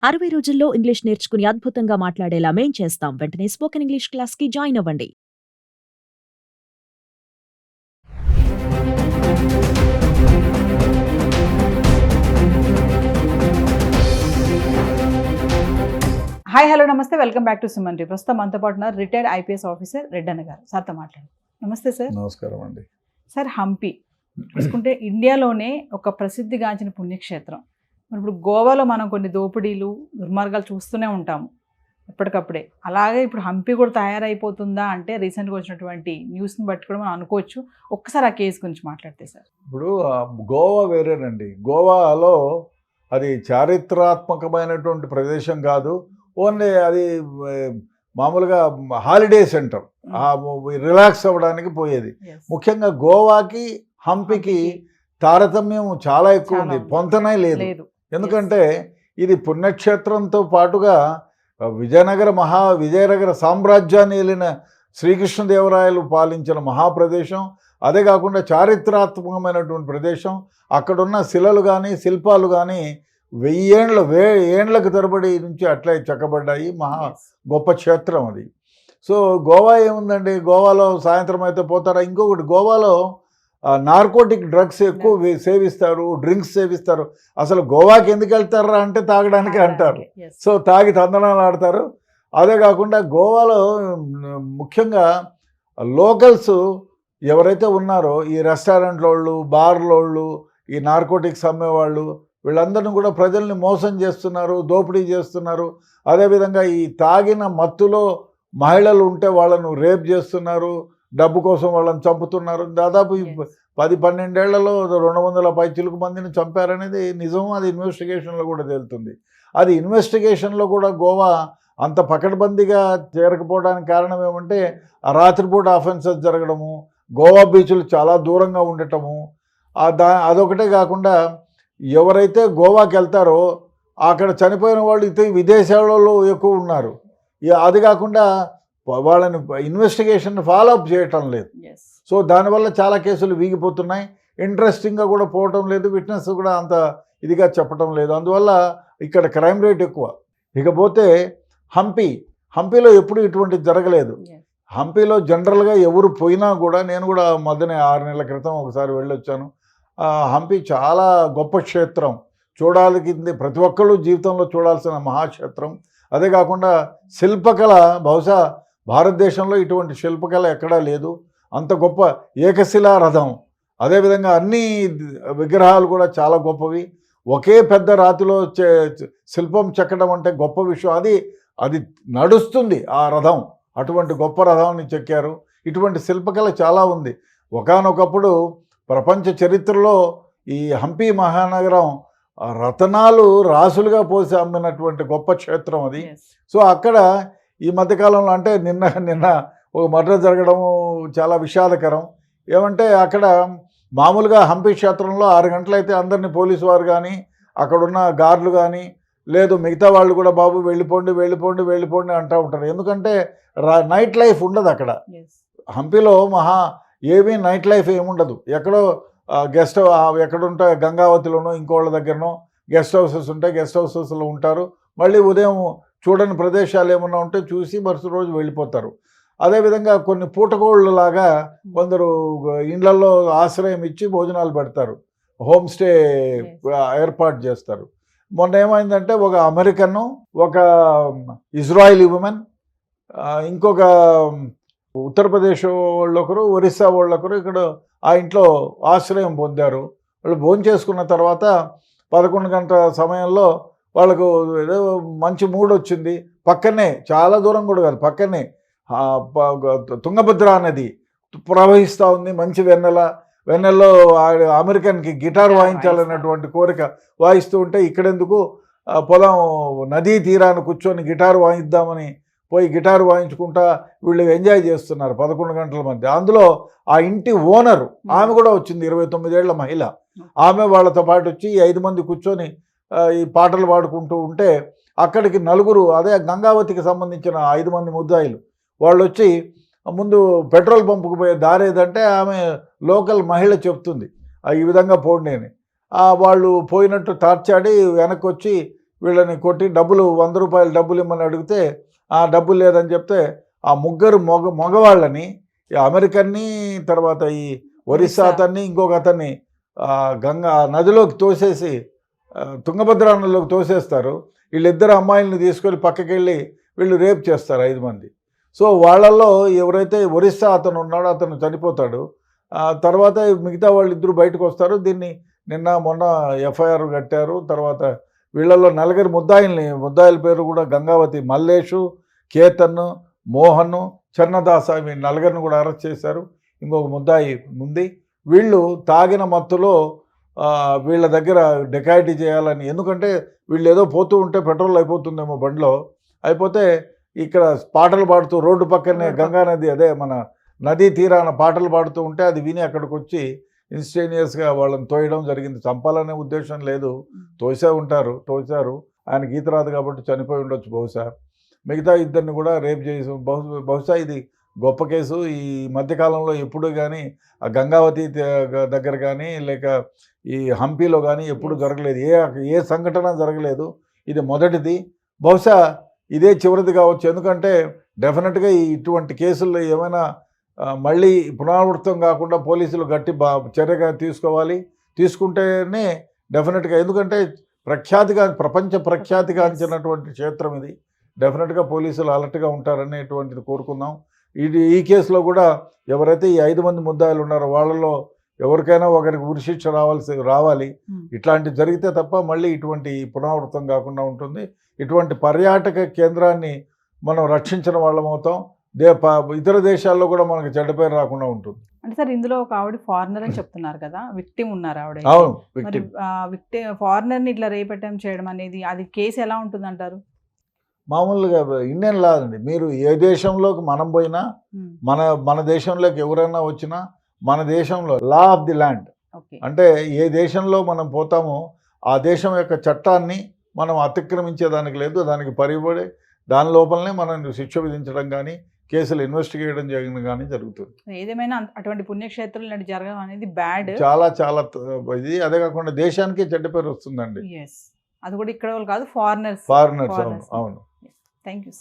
60 రోజుల్లో ఇంగ్లీష్ నేర్చుకుని అద్భుతంగా మాట్లాడేలా మేం చేస్తాం. వెంటనే స్పోకెన్ ఇంగ్లీష్ క్లాస్‌కి జాయిన్ అవ్వండి. హాయ్ హలో నమస్తే welcome back to Suman TV. ప్రస్తుతం మనతో పాటు ఉన్నారు రిటైర్డ్ ఐపీఎస్ ఆఫీసర్ రెడ్డన్న గారు. సార్తో మాట్లాడండి. నమస్తే సార్. నమస్కారం అండి. సార్, హంపి చూసుకుంటే ఇండియాలోనే ఒక ప్రసిద్ధిగాంచిన పుణ్యక్షేత్రం. మరి ఇప్పుడు గోవాలో మనం కొన్ని దోపిడీలు దుర్మార్గాలు చూస్తూనే ఉంటాము ఎప్పటికప్పుడే. అలాగే ఇప్పుడు హంపి కూడా తయారైపోతుందా అంటే రీసెంట్గా వచ్చినటువంటి న్యూస్ని బట్టి కూడా మనం అనుకోవచ్చు. ఒక్కసారి ఆ కేసు గురించి మాట్లాడితే సార్. ఇప్పుడు గోవా వేరేనండి. గోవాలో అది చారిత్రాత్మకమైనటువంటి ప్రదేశం కాదు. ఓన్లీ అది మామూలుగా హాలిడే సెంటర్, రిలాక్స్ అవ్వడానికి పోయేది. ముఖ్యంగా గోవాకి హంపికి తారతమ్యం చాలా ఎక్కువ ఉంది, పొంతనే లేదు. ఎందుకంటే ఇది పుణ్యక్షేత్రంతో పాటుగా విజయనగర సామ్రాజ్యాన్ని ఏలిన శ్రీకృష్ణదేవరాయలు పాలించిన మహాప్రదేశం. అదే కాకుండా చారిత్రాత్మకమైనటువంటి ప్రదేశం. అక్కడున్న శిలలు కానీ శిల్పాలు కానీ ఏండ్లకు తరబడి నుంచి అట్లే చెక్కబడ్డాయి. గొప్ప క్షేత్రం అది. సో గోవా ఏముందండి, గోవాలో సాయంత్రం అయితే పోతారా. ఇంకొకటి, గోవాలో నార్కోటిక్ డ్రగ్స్ ఎక్కువ సేవిస్తారు, డ్రింక్స్ సేవిస్తారు. అసలు గోవాకి ఎందుకు వెళ్తారా అంటే తాగడానికి అంటారు. సో తాగి తందనాలు ఆడతారు. అదే కాకుండా గోవాలో ముఖ్యంగా లోకల్స్ ఎవరైతే ఉన్నారో, ఈ రెస్టారెంట్లోళ్ళు, బార్లోళ్ళు, ఈ నార్కోటిక్స్ అమ్మేవాళ్ళు, వీళ్ళందరినీ కూడా ప్రజల్ని మోసం చేస్తున్నారు, దోపిడీ చేస్తున్నారు. అదేవిధంగా ఈ తాగిన మత్తులో మహిళలు ఉంటే వాళ్ళను రేప్ చేస్తున్నారు, డబ్బు కోసం వాళ్ళని చంపుతున్నారు. దాదాపు 10-12 ఏళ్లలో 200 పైచిలుకు మందిని చంపారనేది నిజం. అది ఇన్వెస్టిగేషన్లో కూడా తేలుతుంది. అది ఇన్వెస్టిగేషన్లో కూడా గోవా అంత పకడ్బందీగా చేరకపోవడానికి కారణం ఏమంటే, రాత్రిపూట అఫెన్సెస్ జరగడము, గోవా బీచ్లు చాలా దూరంగా ఉండటము. అదొకటే కాకుండా ఎవరైతే గోవాకి వెళ్తారో అక్కడ చనిపోయిన వాళ్ళు విదేశాలలో ఎక్కువ ఉన్నారు. అది కాకుండా వాళ్ళని ఇన్వెస్టిగేషన్ ఫాలోఅప్ చేయటం లేదు. సో దానివల్ల చాలా కేసులు వీగిపోతున్నాయి. ఇంట్రెస్టింగ్గా కూడా పోవటం లేదు, విట్నెస్ కూడా అంత ఇదిగా చెప్పటం లేదు. అందువల్ల ఇక్కడ క్రైమ్ రేట్ ఎక్కువ. ఇకపోతే హంపీలో ఎప్పుడు ఇటువంటిది జరగలేదు. హంపీలో జనరల్గా ఎవరు పోయినా కూడా, నేను కూడా మధ్యనే 6 నెలల క్రితం ఒకసారి వెళ్ళొచ్చాను. హంపి చాలా గొప్ప క్షేత్రం, చూడాల్సింది ప్రతి ఒక్కళ్ళు జీవితంలో చూడాల్సిన మహాక్షేత్రం. అదే కాకుండా శిల్పకళ, బహుశా భారతదేశంలో ఇటువంటి శిల్పకళ ఎక్కడా లేదు. అంత గొప్ప ఏకశిలా రథం, అదేవిధంగా అన్ని విగ్రహాలు కూడా చాలా గొప్పవి. ఒకే పెద్ద రాతిలో శిల్పం చెక్కడం అంటే గొప్ప విషయం. అది నడుస్తుంది ఆ రథం, అటువంటి గొప్ప రథాన్ని చెక్కారు. ఇటువంటి శిల్పకళ చాలా ఉంది. ఒకానొకప్పుడు ప్రపంచ చరిత్రలో ఈ హంపి మహానగరం రతనాలు రాసులుగా పోసి అమ్మినటువంటి గొప్ప క్షేత్రం అది. సో అక్కడ ఈ మధ్యకాలంలో అంటే నిన్న ఒక మర్డర్ జరగడము చాలా విషాదకరం. ఏమంటే అక్కడ మామూలుగా హంపి క్షేత్రంలో 6 గంటలైతే అందరినీ పోలీసు వారు కానీ, అక్కడున్న గార్డులు కానీ, లేదు మిగతా వాళ్ళు కూడా బాబు వెళ్ళిపోండి అంటూ ఉంటారు. ఎందుకంటే నైట్ లైఫ్ ఉండదు అక్కడ. హంపిలో ఏమీ నైట్ లైఫ్ ఏముండదు. ఎక్కడో గెస్ట్ ఎక్కడుంటే గంగావతిలోనో ఇంకోళ్ళ దగ్గరనో గెస్ట్ హౌసెస్ ఉంటాయి, గెస్ట్ హౌసెస్లో ఉంటారు. మళ్ళీ ఉదయం చూడని ప్రదేశాలు ఏమన్నా ఉంటే చూసి మరుసటి రోజు వెళ్ళిపోతారు. అదేవిధంగా కొన్ని పూటకోళ్ళు లాగా కొందరు ఇండ్లలో ఆశ్రయం ఇచ్చి భోజనాలు పెడతారు, హోమ్ స్టే ఏర్పాటు చేస్తారు. మొన్న ఏమైందంటే ఒక అమెరికన్, ఒక ఇజ్రాయిలీ ఉమెన్, ఇంకొక ఉత్తరప్రదేశ్ వాళ్ళొకరు, ఒరిస్సా వాళ్ళొకరు ఇక్కడ ఆ ఇంట్లో ఆశ్రయం పొందారు. వాళ్ళు భోజనం చేసుకున్న తర్వాత 11 గంటల సమయంలో వాళ్ళకు ఏదో మంచి మూడ్ వచ్చింది. పక్కనే, చాలా దూరం కూడా కాదు, పక్కనే తుంగభద్ర నది ప్రవహిస్తూ ఉంది. మంచి వెన్నెల్లో అమెరికన్కి గిటార్ వాయించాలన్నటువంటి కోరిక వాయిస్తూ ఉంటే, ఇక్కడెందుకు పొలం నదీ తీరాన్ని కూర్చొని గిటార్ వాయిద్దామని పోయి గిటార్ వాయించుకుంటా వీళ్ళు ఎంజాయ్ చేస్తున్నారు 11 గంటల మధ్య. అందులో ఆ ఇంటి ఓనరు, ఆమె కూడా వచ్చింది, 29 ఏళ్ల మహిళ. ఆమె వాళ్ళతో పాటు వచ్చి 5 మంది కూర్చొని ఈ పాటలు పాడుకుంటూ ఉంటే, అక్కడికి 4, అదే గంగావతికి సంబంధించిన 5 మంది ముద్దాయిలు వాళ్ళు వచ్చి, ముందు పెట్రోల్ పంపుకు పోయే దారి ఏదంటే ఆమె లోకల్ మహిళ చెప్తుంది ఈ విధంగా పోండి అని. వాళ్ళు పోయినట్టు తార్చాడి వెనక్కి వచ్చి వీళ్ళని కొట్టి డబ్బులు 100 రూపాయలు డబ్బులు ఇమ్మని అడిగితే ఆ డబ్బులు లేదని చెప్తే ఆ ముగ్గురు మగవాళ్ళని ఈ అమెరికన్ని, తర్వాత ఈ ఒరిస్సా అతన్ని, ఇంకొక అతన్ని గంగా నదిలోకి తోసేసి తుంగభద్ర నదిలోకి తోసేస్తారు. వీళ్ళిద్దరు అమ్మాయిల్ని తీసుకొని పక్కకి వెళ్ళి వీళ్ళు రేప్ చేస్తారు 5 మంది. సో వాళ్ళల్లో ఎవరైతే ఒరిస్సా అతను ఉన్నాడో అతను చనిపోతాడు. తర్వాత మిగతా వాళ్ళు ఇద్దరు బయటకు వస్తారు. దీన్ని మొన్న ఎఫ్ఐఆర్ కట్టారు. తర్వాత వీళ్ళల్లో 4 ముద్దాయిల పేరు కూడా గంగావతి, మల్లేషు, కేతన్, మోహన్, చన్నదాస, ఈ 4 కూడా అరెస్ట్ చేశారు. ఇంకొక ముద్దాయి ఉంది. వీళ్ళు తాగిన మత్తులో వీళ్ళ దగ్గర డెకాయిటీ చేయాలని, ఎందుకంటే వీళ్ళు ఏదో పోతూ ఉంటే పెట్రోల్ అయిపోతుందేమో బండిలో, అయిపోతే ఇక్కడ పాటలు పాడుతూ రోడ్డు పక్కనే గంగా నది, అదే మన నదీ తీరాన పాటలు పాడుతూ ఉంటే అది విని అక్కడికి వచ్చి ఇన్స్టేనియస్గా వాళ్ళని తోయడం జరిగింది. చంపాలనే ఉద్దేశం లేదు, తోశారు. ఆయనకి ఈత రాదు కాబట్టి చనిపోయి ఉండొచ్చు బహుశా. మిగతా ఇద్దరిని కూడా రేప్ చేసి బహుశా ఇది గొప్ప కేసు. ఈ మధ్యకాలంలో ఎప్పుడు కానీ ఆ గంగావతి దగ్గర కానీ లేక ఈ హంపీలో కానీ ఎప్పుడు జరగలేదు, ఏ సంఘటన జరగలేదు. ఇది మొదటిది, బహుశా ఇదే చివరిది కావచ్చు. ఎందుకంటే డెఫినెట్గా ఇటువంటి కేసుల్లో ఏమైనా మళ్ళీ పునరావృతం కాకుండా పోలీసులు గట్టి చర్యగా తీసుకుంటేనే డెఫినెట్గా, ఎందుకంటే ప్రపంచ ప్రఖ్యాతిగాంచినటువంటి క్షేత్రం ఇది. డెఫినెట్గా పోలీసులు అలర్ట్గా ఉంటారనేటువంటిది కోరుకుందాం. ఈ కేసులో కూడా ఎవరైతే ఈ 5 మంది ముద్దాయిలు ఉన్నారో వాళ్ళలో ఎవరికైనా ఒకరికి ఉరిశిక్ష రావాలి. ఇట్లాంటివి జరిగితే తప్ప మళ్ళీ ఇటువంటి పునరావృతం కాకుండా ఉంటుంది. ఇటువంటి పర్యాటక కేంద్రాన్ని మనం రక్షించిన వాళ్ళం అవుతాం. ఇతర దేశాల్లో కూడా మనకు చెడ్డ పేరు రాకుండా ఉంటుంది. అంటే సార్ ఇందులో ఒక ఆవిడ ఫారినర్ అని చెప్తున్నారు కదా, విక్టిమ్ ఉన్నారు ఆవిడ. అవును, ఫారినర్ని ఇట్లా రేప్ అటెంప్ట్ చేయడం అనేది అది కేసు ఎలా ఉంటుంది అంటారు? మామూలుగా ఇండియన్ లా అండి. మీరు ఏ దేశంలోకి మనం పోయినా, మన దేశంలోకి ఎవరైనా వచ్చినా, మన దేశంలో లా ఆఫ్ ది ల్యాండ్, అంటే ఏ దేశంలో మనం పోతామో ఆ దేశం యొక్క చట్టాన్ని మనం అతిక్రమించేదానికి లేదు. దానికి పరిబడి దాని లోపలనే మనం శిక్ష విధించడం కానీ, కేసులు ఇన్వెస్టిగేట్ చేయడం కానీ జరుగుతుంది. ఏదేమైనా అటువంటి పుణ్యక్షేత్రాలు జరగడం అనేది బ్యాడ్, చాలా చాలా ఇది. అదే కాకుండా దేశానికి చెడ్డ పేరు వస్తుందండి. అది కూడా ఇక్కడ వాళ్ళు కాదు, ఫారినర్స్. అవును. Thank you.